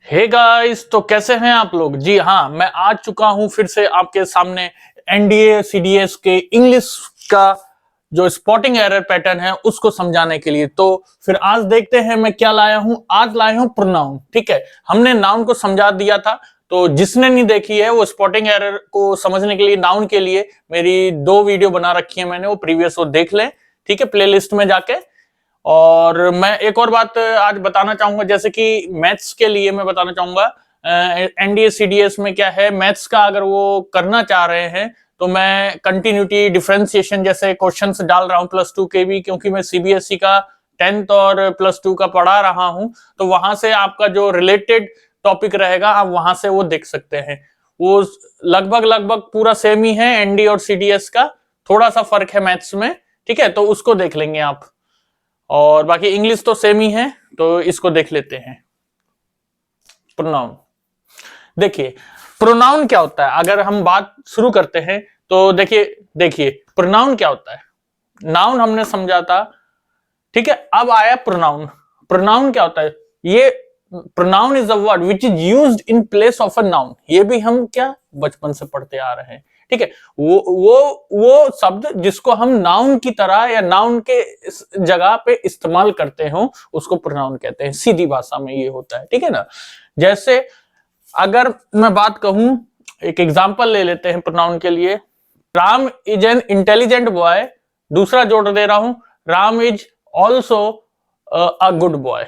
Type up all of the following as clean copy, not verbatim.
Hey guys, तो कैसे हैं आप लोग। जी हाँ, मैं आ चुका हूं फिर से आपके सामने एनडीए सीडीएस के इंग्लिश का जो स्पॉटिंग एरर पैटर्न है उसको समझाने के लिए। तो फिर आज देखते हैं मैं क्या लाया हूं। आज लाया हूं प्रोनाउन। ठीक है, हमने नाउन को समझा दिया था, तो जिसने नहीं देखी है वो स्पॉटिंग एरर को समझने के लिए नाउन के लिए मेरी 2 वीडियो बना रखी है मैंने, वो प्रीवियस वो देख लें। ठीक है, प्लेलिस्ट में जाके। और मैं एक और बात आज बताना चाहूंगा, जैसे कि मैथ्स के लिए मैं बताना चाहूंगा एनडीए सीडीएस में क्या है। मैथ्स का अगर वो करना चाह रहे हैं तो मैं कंटिन्यूटी डिफरेंशिएशन जैसे क्वेश्चंस डाल रहा हूं +2 के भी, क्योंकि मैं सीबीएसई का 10th और +2 का पढ़ा रहा हूं। तो वहां से आपका जो रिलेटेड टॉपिक रहेगा आप वहां से वो देख सकते हैं। वो लगभग लगभग पूरा सेम ही है एनडी और सीडीएस का, थोड़ा सा फर्क है मैथ्स में। ठीक है, तो उसको देख लेंगे आप। और बाकी इंग्लिश तो सेम ही है, तो इसको देख लेते हैं। प्रोनाउन देखिए, प्रोनाउन क्या होता है अगर हम बात शुरू करते हैं तो देखिए प्रोनाउन क्या होता है। नाउन हमने समझा था, ठीक है। अब आया प्रोनाउन। प्रोनाउन क्या होता है? ये pronoun is a word which is used in place of a noun. ये भी हम क्या बचपन से पढ़ते आ रहे हैं। ठीक है, वो शब्द जिसको हम नाउन की तरह या नाउन के जगह पे इस्तेमाल करते हो उसको प्रोनाउन कहते हैं। सीधी भाषा में ये होता है, ठीक है ना। जैसे अगर मैं बात कहूं, एक एग्जांपल ले लेते हैं प्रोनाउन के लिए। Ram is an intelligent boy, दूसरा जोड़ दे रहा हूं, Ram is also a good boy.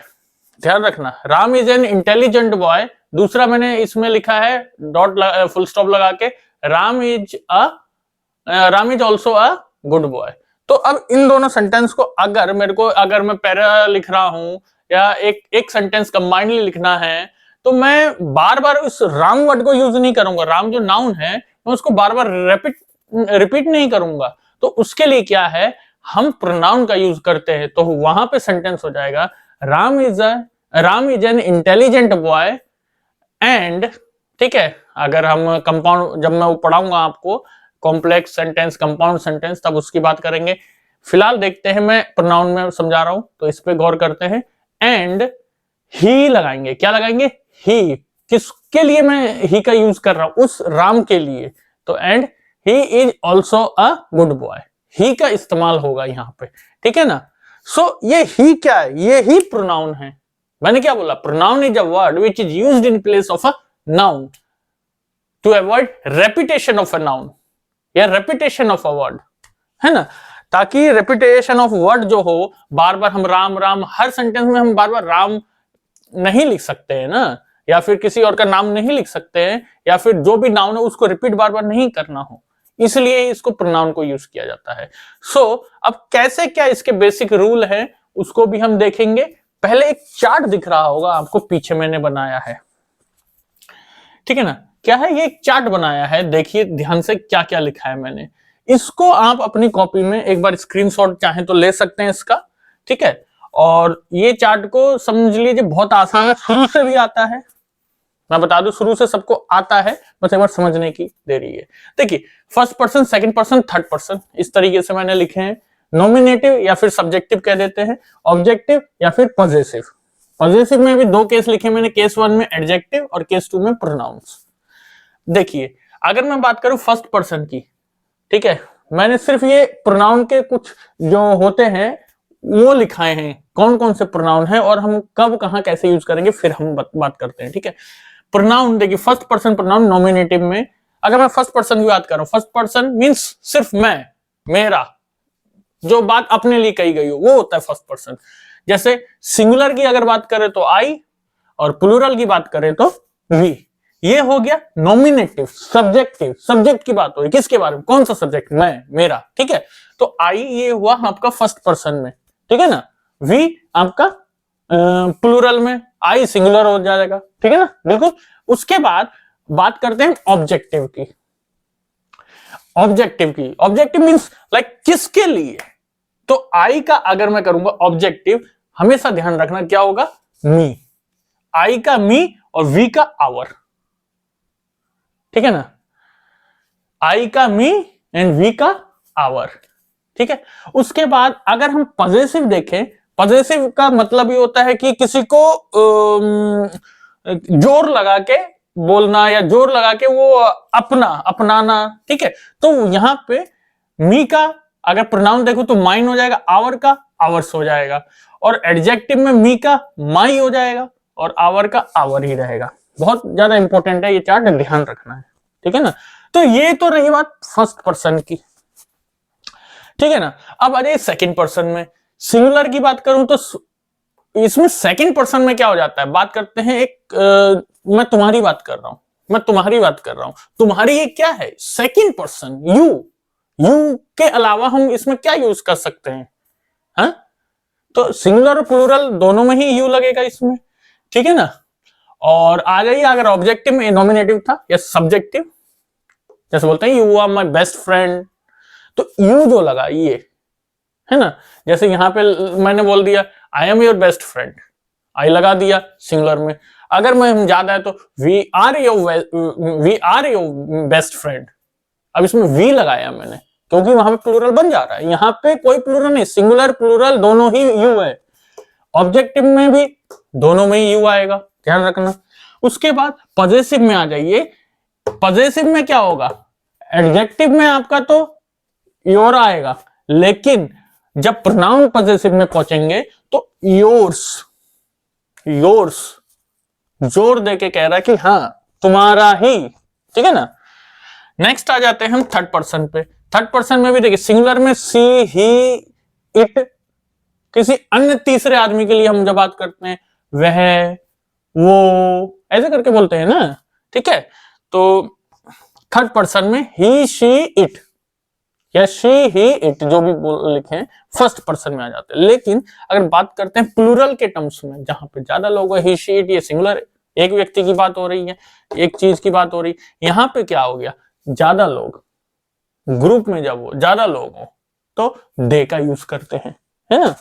ध्यान रखना, Ram is an intelligent boy, दूसरा मैंने इसमें लिखा है डॉट फुल स्टॉप लगा के, Ram is also a good boy. तो अब इन दोनों सेंटेंस को अगर मैं पैरा लिख रहा हूं या एक सेंटेंस कंबाइंडली लिखना है, तो मैं बार बार उस राम वर्ड को यूज नहीं करूंगा। राम जो नाउन है मैं उसको बार बार रिपीट नहीं करूंगा। तो उसके लिए क्या है, हम प्रोनाउन का यूज करते हैं। तो वहां पे सेंटेंस हो जाएगा Ram is an intelligent boy and, ठीक है। अगर हम कंपाउंड, जब मैं वो पढ़ाऊंगा आपको कॉम्प्लेक्स सेंटेंस, कंपाउंड सेंटेंस, तब उसकी बात करेंगे। फिलहाल देखते हैं, मैं प्रोनाउन में समझा रहा हूं तो इस पे गौर करते हैं। एंड ही लगाएंगे। क्या लगाएंगे? ही। किसके लिए मैं ही का यूज कर रहा हूं? उस राम के लिए। तो and he is also a good boy, he का इस्तेमाल होगा यहां पे, ठीक है ना। सो ये ही क्या है? ये ही प्रोनाउन है। मैंने क्या बोला? Pronoun is a word which is used in place of a noun to avoid repetition of a noun या रेपिटेशन ऑफ अ वर्ड, है ना। ताकि रेपिटेशन ऑफ वर्ड जो हो, बार बार हम राम राम, हर सेंटेंस में हम बार बार राम नहीं लिख सकते हैं ना, या फिर किसी और का नाम नहीं लिख सकते हैं, या फिर जो भी नाउन है उसको रिपीट बार बार नहीं करना हो, इसलिए इसको प्रोनाउन को यूज किया जाता है। सो अब कैसे क्या इसके बेसिक रूल है उसको भी हम देखेंगे। पहले एक चार्ट दिख रहा होगा आपको, पीछे मैंने बनाया है, ठीक है ना। क्या है? ये एक चार्ट बनाया है, देखिए ध्यान से क्या क्या लिखा है मैंने। इसको आप अपनी कॉपी में एक बार स्क्रीनशॉट चाहें तो ले सकते हैं इसका, ठीक है। और ये चार्ट को समझ लीजिए बहुत आसान है, शुरू से भी आता है। मैं बता दूं, शुरू से सबको आता है, बस एक बार समझने की देरी है। देखिए, first person, second person, third person, इस तरीके से मैंने लिखे हैं। नॉमिनेटिव या फिर सब्जेक्टिव कह देते हैं, ऑब्जेक्टिव या फिर पॉजेसिव। पॉजेसिव में भी 2 केस लिखे मैंने, केस 1 में एडजेक्टिव और केस 2 में प्रोनाउंस। देखिए, अगर मैं बात करूं फर्स्ट पर्सन की, ठीक है, मैंने सिर्फ ये प्रोनाउन के कुछ जो होते हैं वो लिखाए हैं, कौन कौन से प्रोनाउन है और हम कब कहां कैसे यूज करेंगे, फिर हम बात करते हैं, ठीक है। प्रोनाउन देखिए, फर्स्ट पर्सन प्रोनाउन नॉमिनेटिव में, अगर मैं फर्स्ट पर्सन की बात करूं, फर्स्ट पर्सन मींस सिर्फ मैं, मेरा, जो बात अपने लिए कही गई हो वो होता है फर्स्ट पर्सन। जैसे सिंगुलर की अगर बात करें तो आई, और प्लूरल की बात करें तो वी। ये हो गया नॉमिनेटिव। सब्जेक्टिव, सब्जेक्ट की बात हो रही, किसके बारे में? कौन सा सब्जेक्ट? मैं, मेरा, ठीक है। तो आई ये हुआ आपका फर्स्ट पर्सन में, ठीक है ना। वी आपका प्लूरल में, आई सिंगुलर हो जाएगा, ठीक है ना, बिल्कुल। उसके बाद बात करते हैं ऑब्जेक्टिव की। ऑब्जेक्टिव मींस लाइक किसके लिए? तो आई का अगर मैं करूंगा ऑब्जेक्टिव, हमेशा ध्यान रखना क्या होगा? मी। आई का मी और वी का आवर, ठीक है ना। आई का मी एंड वी का आवर, ठीक है। उसके बाद अगर हम पॉजेसिव देखें, पॉजेसिव का मतलब ये होता है कि किसी को जोर लगा के बोलना या जोर लगा के वो अपनाना, ठीक है। तो यहाँ पे मी का अगर प्रोनाउन देखो तो माइन हो जाएगा, आवर का आवर्स हो जाएगा, और एडजेक्टिव में मी का माई हो जाएगा और आवर का आवर ही रहेगा। बहुत ज्यादा इंपॉर्टेंट है ये चार्ट, ध्यान रखना है, ठीक है ना। तो ये तो रही बात फर्स्ट पर्सन की, ठीक है ना। अब आ जाइए सेकेंड पर्सन में। सिंगुलर की बात करूं तो इसमें सेकंड पर्सन में क्या हो जाता है, बात करते हैं मैं तुम्हारी बात कर रहा हूं, तुम्हारी ये क्या है, सेकंड पर्सन, यू के अलावा हम इसमें क्या यूज कर सकते हैं, हा? तो सिंगुलर और प्लूरल दोनों में ही यू लगेगा इसमें, ठीक है ना। और आ जाइए अगर ऑब्जेक्टिव में नॉमिनेटिव था या सब्जेक्टिव, जैसे बोलते हैं you are my best friend, तो यू जो लगा ये है ना, जैसे यहां पे मैंने बोल दिया I am your best friend, I लगा दिया सिंगुलर में। अगर मैं ज्यादा है तो we are your best friend, अब इसमें वी लगाया मैंने क्योंकि वहां पे प्लूरल बन जा रहा है, यहाँ पे कोई प्लूरल नहीं, सिंगुलर प्लूरल दोनों ही यू है। ऑब्जेक्टिव में भी दोनों में ही यू आएगा, ध्यान रखना। उसके बाद पॉजेसिव में आ जाइए। पॉजेसिव में क्या होगा, एडजेक्टिव में आपका तो योर आएगा, लेकिन जब प्रोनाउन पॉजेसिव में पहुंचेंगे तो योर्स जोर देके कह रहा है कि हाँ तुम्हारा ही, ठीक है ना। नेक्स्ट आ जाते हैं हम थर्ड पर्सन पे। थर्ड पर्सन में भी देखिए सिंगुलर में सी ही इट, किसी अन्य तीसरे आदमी के लिए हम जब बात करते हैं वह वो ऐसे करके बोलते हैं ना, ठीक है। तो थर्ड पर्सन में ही शी इट या शी ही इट जो भी लिखे फर्स्ट पर्सन में आ जाते हैं। लेकिन अगर बात करते हैं प्लूरल के टर्म्स में, जहां पे ज्यादा लोग ही शी इट, ये सिंगुलर एक व्यक्ति की बात हो रही है, एक चीज की बात हो रही है, यहां पे क्या हो गया, ज्यादा लोग, ग्रुप में जब वो ज्यादा लोग हो तो दे का यूज करते हैं, है ना।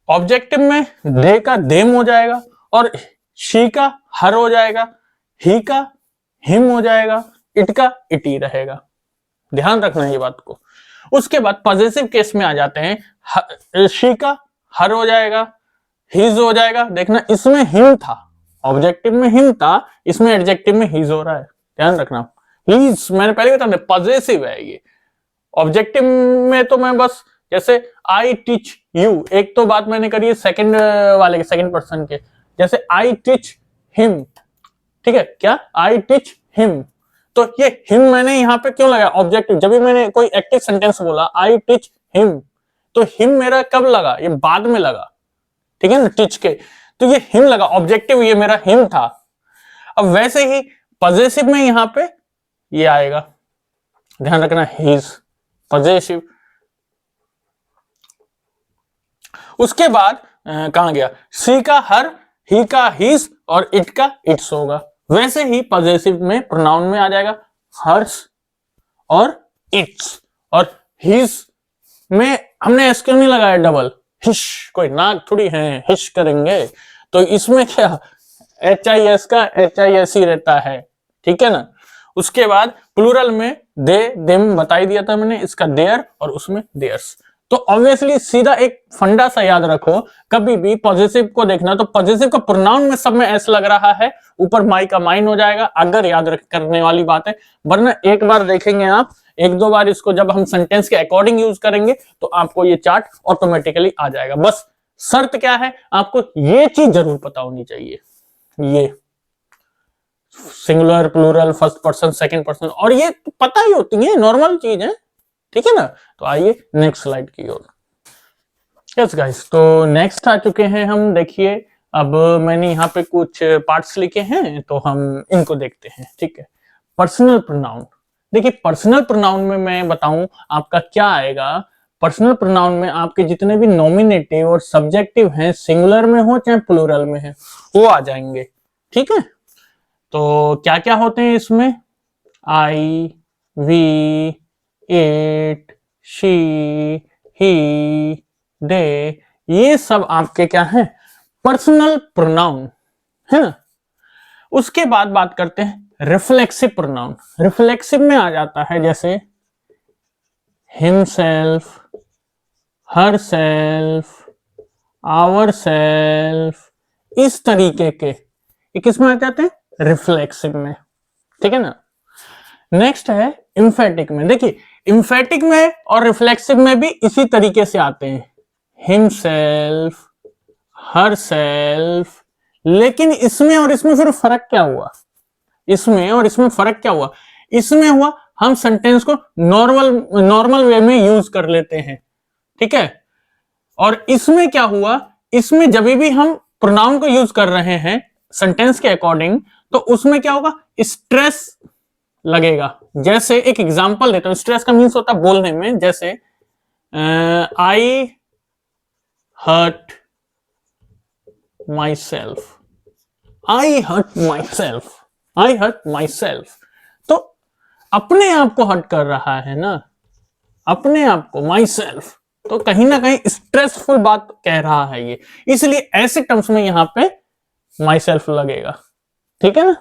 ऑब्जेक्टिव में दे का देम हो जाएगा और शी का हर हो जाएगा, ही का हिम हो जाएगा, इट का इट ही रहेगा, ध्यान रखना ये बात को। उसके बाद पॉजेसिव केस में आ जाते हैं, शी का हर हो जाएगा, हिज हो जाएगा, देखना इसमें हिम था, ऑब्जेक्टिव में हिम था, इसमें एडजेक्टिव में हिज हो रहा है, ध्यान रखना। हिज मैंने पहले बता दिया पॉजेसिव है ये। ऑब्जेक्टिव में तो मैं बस जैसे आई टीच यू, एक तो बात मैंने करी है सेकंड वाले के, सेकंड पर्सन के, जैसे आई टीच हिम, ठीक है, क्या आई टीच हिम, तो ये हिम मैंने यहां पे क्यों लगाया ऑब्जेक्टिव, जब भी मैंने कोई एक्टिव सेंटेंस बोला आई टीच हिम, तो हिम मेरा कब लगा, ये बाद में लगा, ठीक है ना, टीच के, तो ये हिम लगा, ऑब्जेक्टिव ये मेरा हिम था। अब वैसे ही पॉजेसिव में यहां पे ये आएगा, ध्यान रखना, हिज पॉजेसिव। उसके बाद कहां गया, सी का हर, ही का हिज और इट का इट्स होगा। वैसे ही पॉजेसिव में प्रोनाउन में आ जाएगा हर्स और इट्स, और हिज में हमने एस क्यों नहीं लगाया डबल, हिश, कोई नाक थोड़ी है हिश करेंगे, तो इसमें क्या HIS का HIS ही रहता है, ठीक है ना। उसके बाद प्लूरल में दे देम बता ही दिया था मैंने, इसका देयर और उसमें देयर्स। तो ऑब्वियसली सीधा एक फंडा सा याद रखो, कभी भी पॉजिटिव को देखना तो पॉजिटिव का प्रोनाउन में सब में एस लग रहा है, ऊपर माई का माइन हो जाएगा, अगर याद करने वाली बात है, वरना एक बार देखेंगे आप, एक दो बार इसको जब हम सेंटेंस के अकॉर्डिंग यूज करेंगे तो आपको ये चार्ट ऑटोमेटिकली आ जाएगा। बस शर्त क्या है, आपको ये चीज जरूर पता होनी चाहिए, ये singular plural first person second person, और ये पता ही होती है, नॉर्मल चीज है, ठीक है ना। तो आइए नेक्स्ट स्लाइड की ओर। यस गाइस, तो नेक्स्ट आ चुके हैं हम, देखिए अब मैंने यहाँ पे कुछ पार्ट्स लिखे हैं तो हम इनको देखते हैं, ठीक है। पर्सनल प्रोनाउन, देखिए पर्सनल प्रोनाउन में मैं बताऊं आपका क्या आएगा, पर्सनल प्रोनाउन में आपके जितने भी नॉमिनेटिव और सब्जेक्टिव हैं, सिंगुलर में हो चाहे प्लूरल में है, वो आ जाएंगे, ठीक है। तो क्या क्या होते हैं इसमें, आई, वी, इट, शी, ही, दे, ये सब आपके क्या है, पर्सनल प्रोनाउन है ना। उसके बाद बात करते हैं रिफ्लेक्सिव प्रोनाउन। रिफ्लेक्सिव में आ जाता है जैसे हिमसेल्फ, हरसेल्फ, आवरसेल्फ, इस तरीके के ये किस में आ जाते हैं? रिफ्लेक्सिव में, ठीक है ना। नेक्स्ट है इम्फेटिक में। देखिए इम्फेटिक में और रिफ्लेक्सिव में भी इसी तरीके से आते हैं, हिमसेल्फ, हरसेल्फ। लेकिन इसमें और इसमें फिर फर्क क्या हुआ? इसमें और इसमें फर्क क्या हुआ? इसमें हुआ हम सेंटेंस को नॉर्मल वे में यूज कर लेते हैं, ठीक है। और इसमें क्या हुआ? इसमें जब भी हम प्रोनाउन को यूज कर रहे हैं सेंटेंस के अकॉर्डिंग, तो उसमें क्या होगा? स्ट्रेस लगेगा। जैसे एक एग्जांपल देता हूं, स्ट्रेस का मीन्स होता है बोलने में, जैसे I hurt myself, I hurt myself, I hurt myself. तो अपने आप को हर्ट कर रहा है ना, अपने आप को, माई सेल्फ। तो कहीं ना कहीं स्ट्रेसफुल बात कह रहा है ये, इसलिए ऐसे टर्म्स में यहां पे माई सेल्फ लगेगा, ठीक है ना।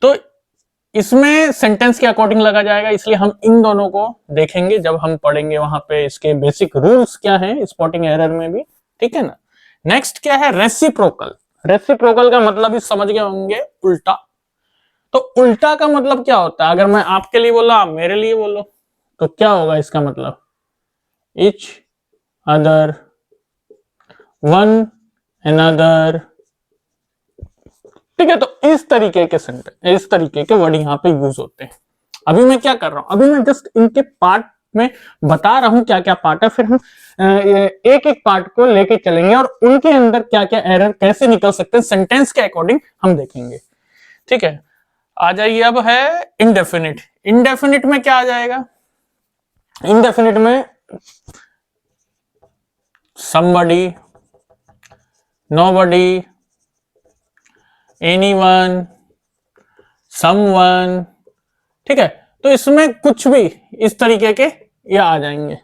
तो इसमें सेंटेंस के अकॉर्डिंग लगा जाएगा, इसलिए हम इन दोनों को देखेंगे जब हम पढ़ेंगे वहां पे इसके बेसिक रूल्स क्या है स्पॉटिंग एरर में भी, ठीक है ना। नेक्स्ट क्या है? रेसिप्रोकल। रेसिप्रोकल का मतलब ही समझ गए होंगे, उल्टा। तो उल्टा का मतलब क्या होता है? अगर मैं आपके लिए बोला, आप मेरे लिए बोलो, तो क्या होगा इसका मतलब? इच अदर, वन अनदर, ठीक है। तो इस तरीके के सेंटेंस, इस तरीके के वर्ड यहाँ पे यूज होते हैं। अभी मैं क्या कर रहा हूं? अभी मैं जस्ट इनके पार्ट में बता रहा हूं क्या क्या पार्ट है, फिर हम एक एक पार्ट को लेके चलेंगे और उनके अंदर क्या क्या एरर कैसे निकल सकते हैं सेंटेंस के अकॉर्डिंग हम देखेंगे, ठीक है। आ जाइए, अब है इनडेफिनिट। इनडेफिनिट में क्या आ जाएगा? इनडेफिनिट में somebody, nobody, anyone, someone, ठीक है। तो इसमें कुछ भी इस तरीके के ये आ जाएंगे।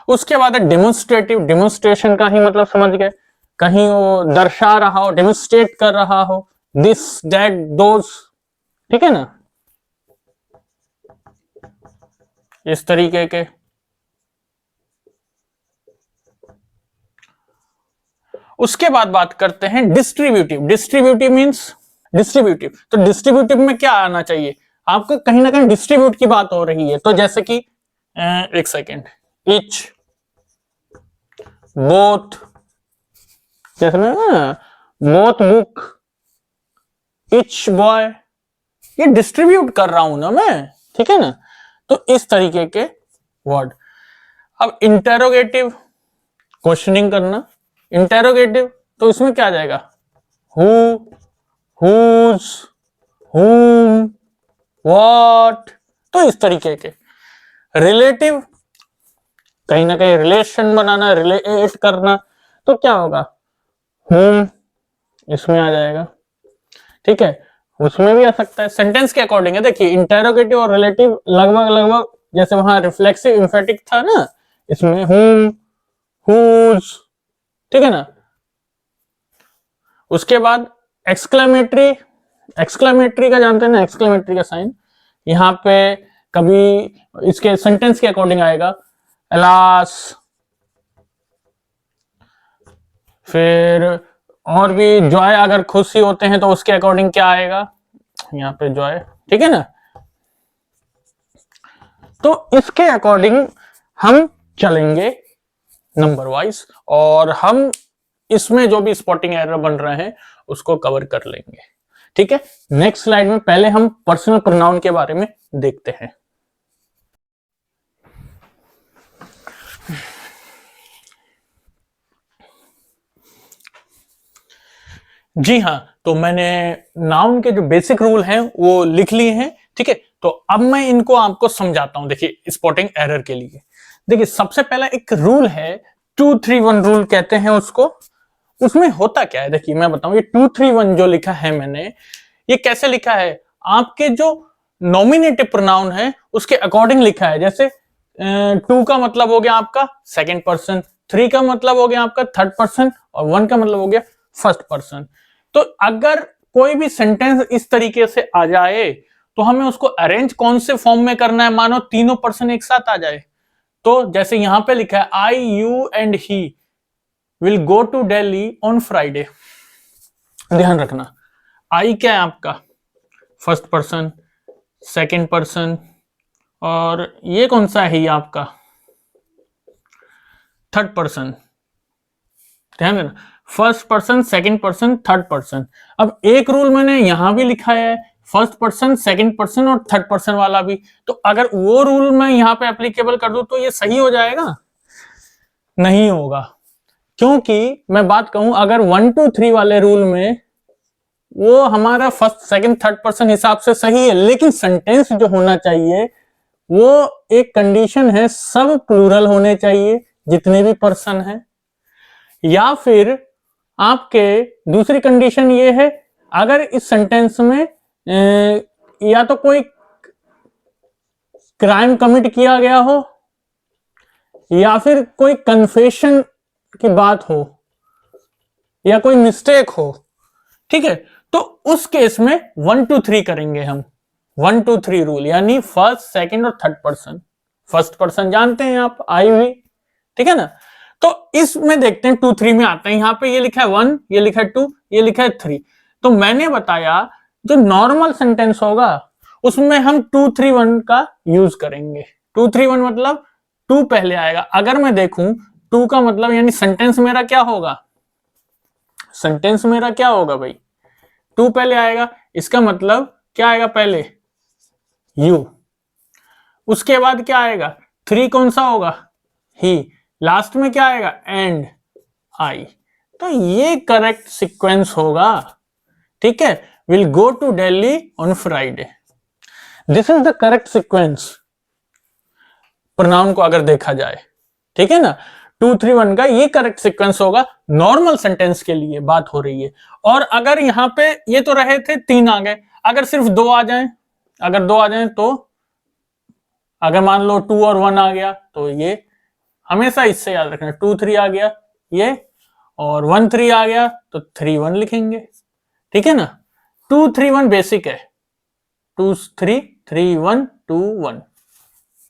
उसके बाद है डेमोन्स्ट्रेटिव। डेमोन्स्ट्रेशन का ही मतलब समझ गए, कहीं वो दर्शा रहा हो, डेमोन्स्ट्रेट कर रहा हो, दिस दैट दोस, ठीक है ना, इस तरीके के। उसके बाद बात करते हैं डिस्ट्रीब्यूटिव। Distributive means distributive. तो डिस्ट्रीब्यूटिव में क्या आना चाहिए आपको? कहीं ना कहीं डिस्ट्रीब्यूट की बात हो रही है, तो जैसे कि एक सेकेंड, इच, बोथ, जैसे बोथ बुक, इच बॉय, ये डिस्ट्रीब्यूट कर रहा हूं ना मैं, ठीक है ना। तो इस तरीके के वर्ड। अब इंटेरोगेटिव, क्वेश्चनिंग करना। इंटेरोगेटिव तो इसमें क्या आ जाएगा? हु, हुज, whom, what, तो इस तरीके के। रिलेटिव, कहीं ना कहीं रिलेशन बनाना, रिलेट करना, तो क्या होगा? whom इसमें आ जाएगा, ठीक है। उसमें भी आ सकता है, सेंटेंस के अकॉर्डिंग है। देखिए इंटेरोगेटिव और रिलेटिव लगभग लगभग जैसे वहां रिफ्लेक्सिव इंफेटिक था ना, इसमें whom, whose, ठीक है ना। उसके बाद एक्सक्लेमेटरी। एक्सक्लेमेटरी का जानते हैं ना, एक्सक्लेमेटरी का साइन यहां पे कभी इसके सेंटेंस के अकॉर्डिंग आएगा, अलास। फिर और भी जॉय, अगर खुशी होते हैं तो उसके अकॉर्डिंग क्या आएगा? यहाँ पे जॉय, ठीक है ना। तो इसके अकॉर्डिंग हम चलेंगे नंबर वाइज, और हम इसमें जो भी स्पॉटिंग एरर बन रहे हैं उसको कवर कर लेंगे, ठीक है। नेक्स्ट स्लाइड में पहले हम पर्सनल प्रोनाउन के बारे में देखते हैं। जी हाँ, तो मैंने नाउन के जो बेसिक रूल हैं वो लिख लिए हैं, ठीक है। तो अब मैं इनको आपको समझाता हूं। देखिए स्पॉटिंग एरर के लिए देखिए सबसे पहला एक रूल है, 2-3-1 रूल कहते हैं उसको। उसमें होता क्या है, देखिए मैं बताऊं, ये 2-3-1 जो लिखा है मैंने, ये कैसे लिखा है? आपके जो नॉमिनेटिव प्रोनाउन है उसके अकॉर्डिंग लिखा है। जैसे 2 का मतलब हो गया आपका सेकंड पर्सन, 3 का मतलब हो गया आपका थर्ड पर्सन, और 1 का मतलब हो गया फर्स्ट पर्सन। तो अगर कोई भी सेंटेंस इस तरीके से आ जाए तो हमें उसको अरेंज कौन से फॉर्म में करना है? मानो तीनों पर्सन एक साथ आ जाए, तो जैसे यहां पे लिखा है I, you and he, will go to Delhi on Friday. ध्यान रखना आई क्या है आपका, फर्स्ट पर्सन, सेकंड पर्सन, और ये कौन सा है आपका, थर्ड पर्सन। ध्यान देना, first person, second person, third person. अब एक रूल मैंने यहां भी लिखा है, फर्स्ट पर्सन, सेकंड पर्सन और थर्ड पर्सन वाला भी, तो अगर वो रूल मैं यहां पे एप्लीकेबल कर दूं तो ये सही हो जाएगा? नहीं होगा, क्योंकि मैं बात कहूं अगर 1 2 3 वाले रूल में वो हमारा फर्स्ट सेकंड थर्ड पर्सन हिसाब से सही है, लेकिन सेंटेंस जो होना चाहिए वो एक कंडीशन है, सब प्लूरल होने चाहिए जितने भी पर्सन हैं, या फिर आपके दूसरी कंडीशन ये है अगर इस सेंटेंस में या तो कोई क्राइम कमिट किया गया हो या फिर कोई कन्फेशन की बात हो या कोई मिस्टेक हो, ठीक है, तो उस केस में 1 2 3 करेंगे हम, 1 2 3 रूल, यानी फर्स्ट सेकंड और थर्ड पर्सन। फर्स्ट पर्सन जानते हैं आप, आई हुई, ठीक है ना। तो इसमें देखते हैं 2 3 में आते हैं, यहां पे ये लिखा है 1, ये लिखा है 2, ये लिखा है 3। तो मैंने बताया जो नॉर्मल सेंटेंस होगा उसमें हम 2 3 1 का यूज करेंगे। 2 3 1 मतलब 2 पहले आएगा। अगर मैं देखूं 2 का मतलब यानी सेंटेंस मेरा क्या होगा, सेंटेंस मेरा क्या होगा भाई, 2 पहले आएगा, इसका मतलब क्या आएगा पहले, यू, उसके बाद क्या आएगा, 3 कौन सा होगा, ही, लास्ट में क्या आएगा, एंड, आई। तो ये करेक्ट सीक्वेंस होगा, ठीक है। Will go to Delhi on Friday, this is the correct sequence pronoun को अगर देखा जाए, ठीक है ना। 2 3 1 का ये करेक्ट सीक्वेंस होगा, नॉर्मल सेंटेंस के लिए बात हो रही है। और अगर यहां पे ये तो रहे थे 3 आ गए, अगर सिर्फ 2 आ जाएं, अगर 2 आ जाएं तो अगर मान लो 2 और 1 आ गया तो ये हमेशा इससे याद रखना, 2 3 आ गया ये और 1 3 आ गया तो 3 1 लिखेंगे, ठीक है ना। 2 3 1 बेसिक है, 2 3 3 1 2 1,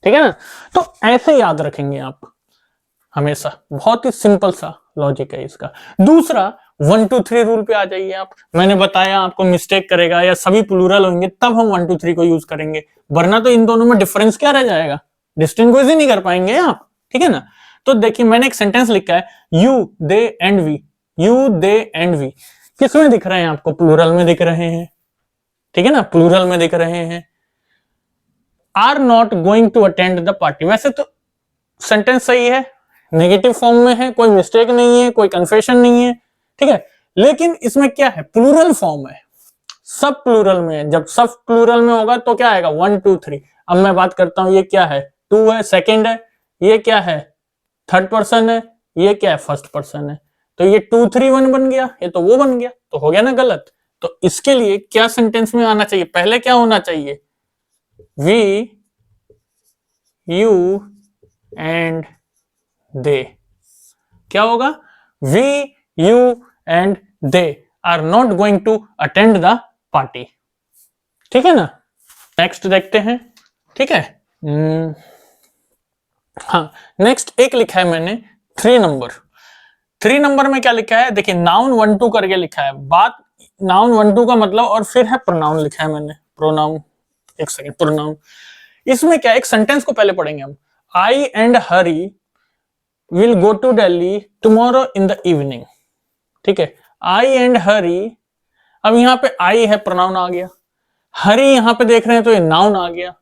ठीक है ना। तो ऐसे याद रखेंगे आप हमेशा, बहुत ही सिंपल सा लॉजिक है इसका। दूसरा 1 2 3 रूल पे आ जाइए आप। मैंने बताया आपको मिस्टेक करेगा या सभी प्लूरल होंगे तब हम 1 2 3 को यूज करेंगे, वरना तो इन दोनों में डिफरेंस क्या रह जाएगा, डिस्टिंग्विश ही नहीं कर पाएंगे आप, ठीक है ना। तो देखिए मैंने एक सेंटेंस लिखा है, you they and we, you they and we, किसमें दिख रहे हैं आपको, प्लूरल में दिख रहे हैं, ठीक है ना, प्लूरल में दिख रहे हैं। Are not going to attend the party, वैसे तो सेंटेंस सही है, नेगेटिव फॉर्म में है, कोई मिस्टेक नहीं है, कोई कन्फेशन नहीं है, ठीक है, लेकिन इसमें क्या है, प्लूरल फॉर्म है, सब प्लूरल में है। जब सब प्लूरल में होगा तो क्या आएगा, 1 2 3। अब मैं बात करता हूं, ये क्या है, 2 है, सेकंड है, ये क्या है, थर्ड पर्सन है, ये क्या है, फर्स्ट पर्सन है, तो ये 2 3 1 बन गया, ये तो वो बन गया, तो हो गया ना गलत। तो इसके लिए क्या सेंटेंस में आना चाहिए, पहले क्या होना चाहिए, वी यू एंड दे, क्या होगा, we you and they are not going to attend the party, ठीक है ना। नेक्स्ट देखते हैं, ठीक है। हाँ, नेक्स्ट एक लिखा है मैंने 3 नंबर। 3 नंबर में क्या लिखा है, देखिए नाउन 1 2 करके लिखा है, बात नाउन 1 2 का मतलब, और फिर है प्रोनाउन लिखा है मैंने, प्रोनाउन, एक सेकेंड, प्रोनाउन। इसमें क्या, एक सेंटेंस को पहले पढ़ेंगे हम, I and Hari will go to Delhi tomorrow in the evening, ठीक है, आई एंड हरी। अब यहां पे आई है, प्रोनाउन आ गया, हरी यहां पे देख रहे हैं तो ये नाउन आ गया।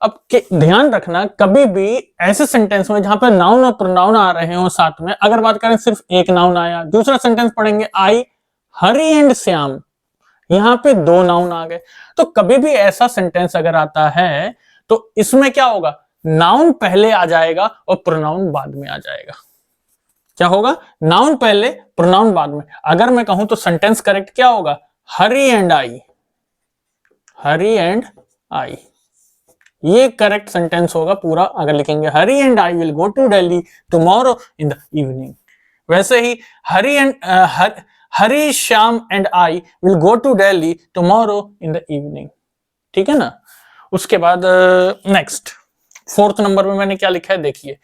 अब ध्यान रखना कभी भी ऐसे सेंटेंस में जहां पे नाउन और प्रोनाउन आ रहे हो साथ में, अगर बात करें सिर्फ एक नाउन आया, दूसरा सेंटेंस पढ़ेंगे आई हरी एंड श्याम, यहां पे 2 नाउन आ गए, तो कभी भी ऐसा सेंटेंस अगर आता है तो इसमें क्या होगा, नाउन पहले आ जाएगा और प्रोनाउन बाद में आ जाएगा। क्या होगा, नाउन पहले प्रोनाउन बाद में। अगर मैं कहूं तो सेंटेंस करेक्ट क्या होगा, हरी एंड आई, हरी एंड आई, ये करेक्ट सेंटेंस होगा पूरा अगर लिखेंगे, Hari and I will go to Delhi tomorrow in the evening. वैसे ही Hari Shyam and I will go to Delhi tomorrow in the evening, ठीक है ना। उसके बाद नेक्स्ट 4th नंबर में मैंने क्या लिखा है, देखिए,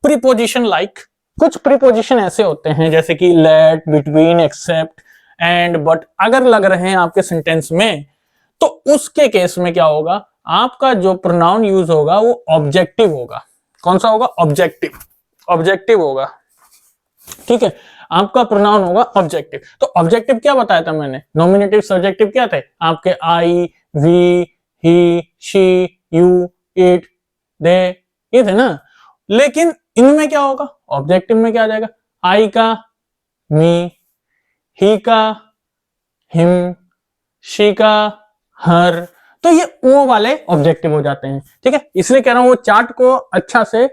प्रीपोजिशन लाइक कुछ प्रीपोजिशन ऐसे होते हैं जैसे कि let, between, except, and, but अगर लग रहे हैं आपके सेंटेंस में, तो उसके केस में क्या होगा, आपका जो प्रोनाउन यूज होगा वो ऑब्जेक्टिव होगा। कौन सा होगा? ऑब्जेक्टिव। ऑब्जेक्टिव होगा, ठीक है, आपका प्रोनाउन होगा ऑब्जेक्टिव। तो ऑब्जेक्टिव क्या बताया था मैंने? नॉमिनेटिव, सब्जेक्टिव क्या थे आपके? I, we, he, she, you, it, they, ये थे ना। लेकिन इनमें क्या होगा? ऑब्जेक्टिव में क्या आ जाएगा? आई का मी, ही का हिम, शी का हर। तो ये वो वाले ऑब्जेक्टिव हो जाते हैं, ठीक है। इसलिए कह रहा हूं वो चार्ट को अच्छा से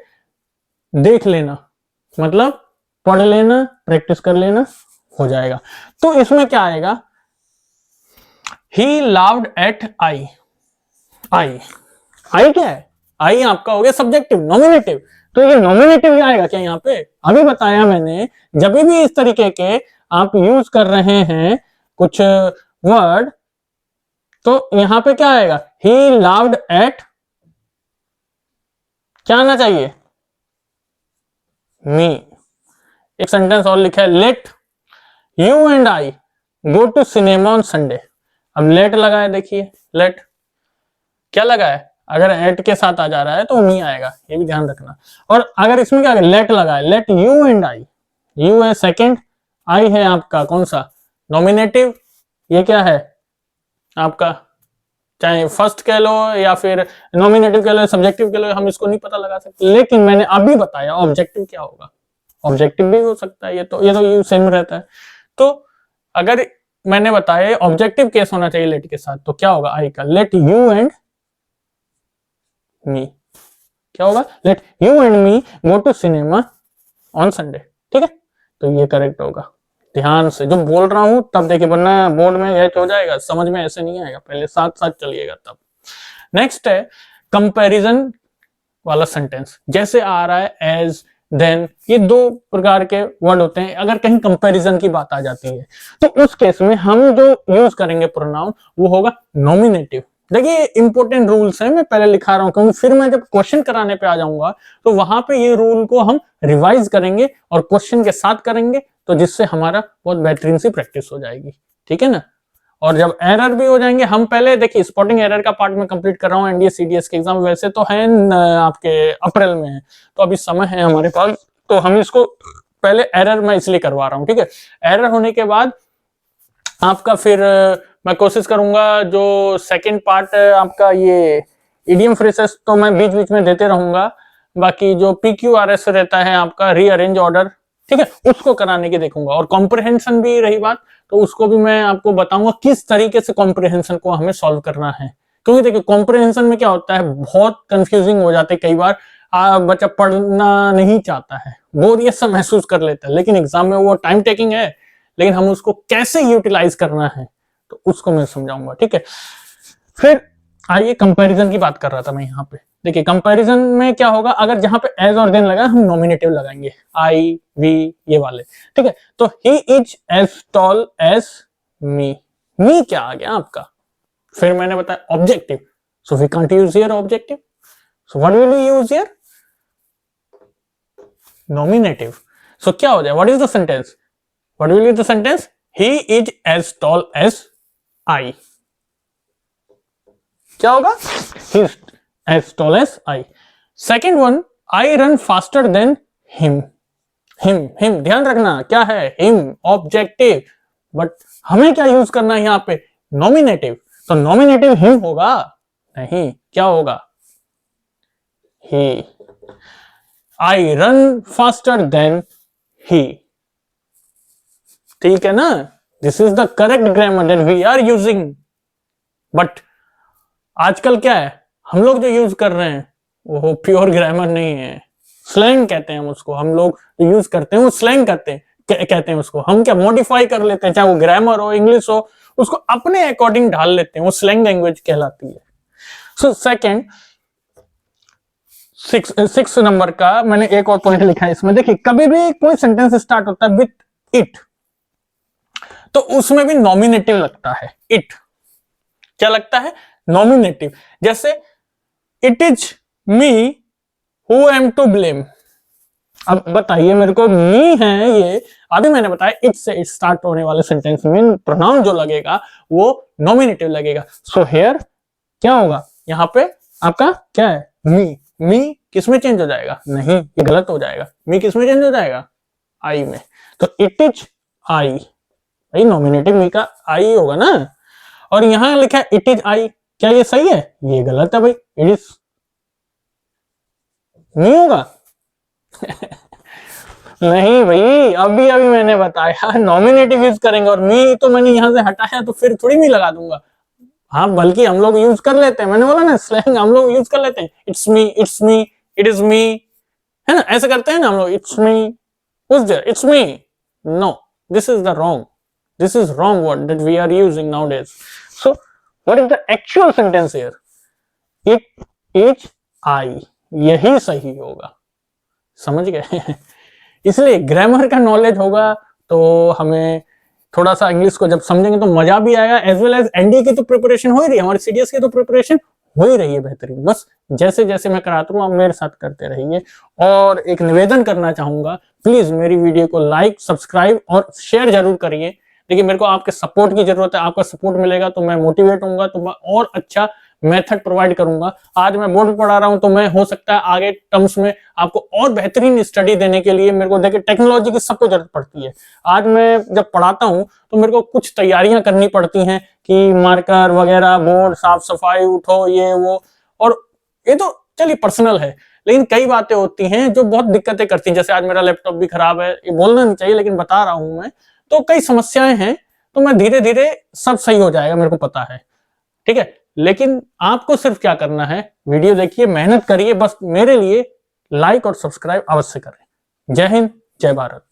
देख लेना, मतलब पढ़ लेना, प्रैक्टिस कर लेना, हो जाएगा। तो इसमें क्या आएगा? ही लाव्ड एट आई। आई, आई क्या है? आई आपका हो गया सब्जेक्टिव, नॉमिनेटिव। तो ये नॉमिनेटिव ही आएगा क्या यहाँ पे? अभी बताया मैंने, जब भी इस तरीके के आप यूज कर रहे हैं कुछ वर्ड, तो यहां पे क्या आएगा? ही लाव्ड एट, क्या आना चाहिए? मी। एक सेंटेंस और लिखा है, let you and I go to cinema on Sunday. अब लेट लगा है, देखिए लेट क्या लगा है, अगर एट के साथ आ जा रहा है तो मी आएगा, ये भी ध्यान रखना। और अगर इसमें क्या है, लेट लगा है, let you and I, you है सेकंड, आई है आपका कौन सा? नॉमिनेटिव। ये क्या है आपका? चाहे फर्स्ट कह लो या फिर नॉमिनेटिव कह लो, सब्जेक्टिव कह लो, हम इसको नहीं पता लगा सकते, लेकिन मैंने अभी बताया ऑब्जेक्टिव क्या होगा। ऑब्जेक्टिव भी हो सकता है, ये तो यू सेम रहता है। तो अगर मैंने बताया ऑब्जेक्टिव केस होना चाहिए लेट के साथ, तो क्या होगा? आई का लेट यू एंड मी। क्या होगा? Let you and me go to cinema on Sunday, ठीक है। तो ये करेक्ट होगा। ध्यान से जो बोल रहा हूं तब देखिए, वरना बोर्ड में यह हो जाएगा, समझ में ऐसे नहीं आएगा, पहले साथ साथ चलिएगा तब। नेक्स्ट है कंपैरिजन वाला सेंटेंस। जैसे आ रहा है एज, देन, ये दो प्रकार के वर्ड होते हैं। अगर कहीं कंपैरिजन की बात आ जाती है तो उस केस में हम जो यूज करेंगे प्रोनाउन वो होगा नॉमिनेटिव। देखिए इंपॉर्टेंट रूल्स है, मैं पहले लिखा रहा हूं क्योंकि फिर मैं जब क्वेश्चन कराने पे आ जाऊंगा तो वहां पे ये रूल को हम रिवाइज करेंगे और क्वेश्चन के साथ करेंगे, तो जिससे हमारा बहुत बेहतरीन सी प्रैक्टिस हो जाएगी, ठीक है ना। और जब एरर भी हो जाएंगे, हम पहले देखिए स्पॉटिंग एरर का पार्ट में कंप्लीट कर रहा हूँ। एनडीए सीडीएस के एग्जाम वैसे तो है आपके अप्रैल में है, तो अभी समय है हमारे पास, तो हम इसको पहले एरर मैं इसलिए करवा रहा हूँ, ठीक है। एरर होने के बाद आपका फिर मैं कोशिश करूंगा जो सेकंड पार्ट आपका ये इडियम फ्रेसेस तो मैं बीच बीच में देते रहूंगा, बाकी जो PQRS रहता है आपका रीअरेंज ऑर्डर, ठीक है, उसको कराने की देखूंगा। और कॉम्प्रिहेंशन भी रही बात, तो उसको भी मैं आपको बताऊंगा किस तरीके से कॉम्प्रिहेंशन को हमें सॉल्व करना है। क्योंकि देखिए कॉम्प्रिहेंशन में क्या होता है, बहुत कंफ्यूजिंग हो जाते हैं कई बार, बच्चा पढ़ना नहीं चाहता है, बोरियत सा महसूस कर लेता है, लेकिन एग्जाम में वो टाइम टेकिंग है, लेकिन हम उसको कैसे यूटिलाइज करना है तो उसको मैं समझाऊंगा, ठीक है। फिर आइए कंपैरिजन की बात कर रहा था मैं यहाँ पे। देखिए कंपैरिजन में क्या होगा, अगर जहां पे एज और देन लगा हम नॉमिनेटिव लगाएंगे, आई, वी, ये वाले, ठीक है। तो he is as tall as me. Me क्या आ गया आपका? फिर मैंने बताया objective, so we can't use here objective, so what will we use here? Nominative. So क्या हो जाए, what is the sentence? What will be the sentence? He is as tall as I. क्या होगा? He is as tall as I. Second one, I run faster than him. Him ध्यान रखना क्या है? him objective, but हमें क्या use करना है यहाँ पे? नॉमिनेटिव। तो नॉमिनेटिव him होगा नहीं, क्या होगा? he. I run faster than he. ठीक है ना? This is the correct grammar that we are using. But आजकल क्या है, हम लोग जो यूज कर रहे हैं वो प्योर ग्रामर नहीं है, स्लैंग कहते हैं हम उसको। हम लोग जो यूज करते हैं वो स्लैंग कहते हैं उसको। हम क्या मॉडिफाई कर लेते हैं, चाहे वो ग्रामर हो, इंग्लिश हो, उसको अपने अकॉर्डिंग ढाल लेते हैं, वो स्लैंग लैंग्वेज कहलाती है। सो सेकंड, 6 नंबर का मैंने एक और पॉइंट लिखा है इसमें। देखिए कभी भी कोई सेंटेंस स्टार्ट होता है विथ इट, तो उसमें भी नॉमिनेटिव लगता है। इट क्या लगता है? नॉमिनेटिव। जैसे it is me who am to blame, अब बताइए मेरे को, मी है ये, अभी मैंने बताया इट से स्टार्ट होने वाले सेंटेंस में प्रोनाउन जो लगेगा वो नॉमिनेटिव लगेगा। सो हियर क्या होगा, यहाँ पे आपका क्या है, मी। मी किसमें चेंज हो जाएगा, नहीं ये गलत हो जाएगा। मी किसमें चेंज हो जाएगा, आई में। तो इट इज आई, भाई नॉमिनेटिव मी का आई होगा ना। और यहां लिखा है इट इज आई, क्या ये सही है, ये गलत है भाई, इट इज नहीं होगा। नहीं भाई, अभी अभी मैंने बताया नॉमिनेटिव यूज करेंगे, और मी तो मैंने यहां से हटाया तो फिर थोड़ी मी लगा दूंगा। हाँ बल्कि हम लोग यूज कर लेते हैं, मैंने बोला ना स्लैंग हम लोग यूज कर लेते हैं, इट्स मी, इट इज मी, है ना, ऐसे करते हैं ना हम लोग, it's me, who's there, it's me, no, this is the wrong, this is wrong word that we are using nowadays. So what is the actual sentence here, it is I, यही सही होगा, समझ गए। इसलिए ग्रामर का knowledge होगा तो हमें थोड़ा सा इंग्लिश को जब समझेंगे तो मजा भी आएगा, एज वेल एज एनडीए की तो प्रिपरेशन हो ही रही है, हमारी सीडीएस की तो प्रिपरेशन हो ही रही है बेहतरीन। बस जैसे जैसे मैं कराता हूँ आप मेरे साथ करते रहिए। और एक निवेदन करना चाहूंगा, प्लीज मेरी वीडियो को लाइक, सब्सक्राइब और शेयर जरूर करिए। देखिए मेरे को आपके सपोर्ट की जरूरत है, आपका सपोर्ट मिलेगा तो मैं मोटिवेट होऊंगा, तो मैं और अच्छा मेथड प्रोवाइड करूंगा। आज मैं बोर्ड पढ़ा रहा हूं तो मैं हो सकता है आगे टर्म्स में आपको और बेहतरीन स्टडी देने के लिए, मेरे को देखिए टेक्नोलॉजी की सबको जरूरत पड़ती है। आज मैं जब पढ़ाता हूं तो मेरे को कुछ तैयारियां करनी पड़ती हैं कि मार्कर वगैरह, बोर्ड साफ सफाई, उठो ये वो, और ये तो चलिए पर्सनल है, लेकिन कई बातें होती हैं जो बहुत दिक्कतें करती हैं। जैसे आज मेरा लैपटॉप भी खराब है, ये बोलना नहीं चाहिए लेकिन बता रहा हूं मैं, तो कई समस्याएं हैं, तो मैं धीरे धीरे सब सही हो जाएगा, मेरे को पता है, ठीक है। लेकिन आपको सिर्फ क्या करना है, वीडियो देखिए, मेहनत करिए, बस मेरे लिए लाइक और सब्सक्राइब अवश्य करें। जय हिंद, जय भारत।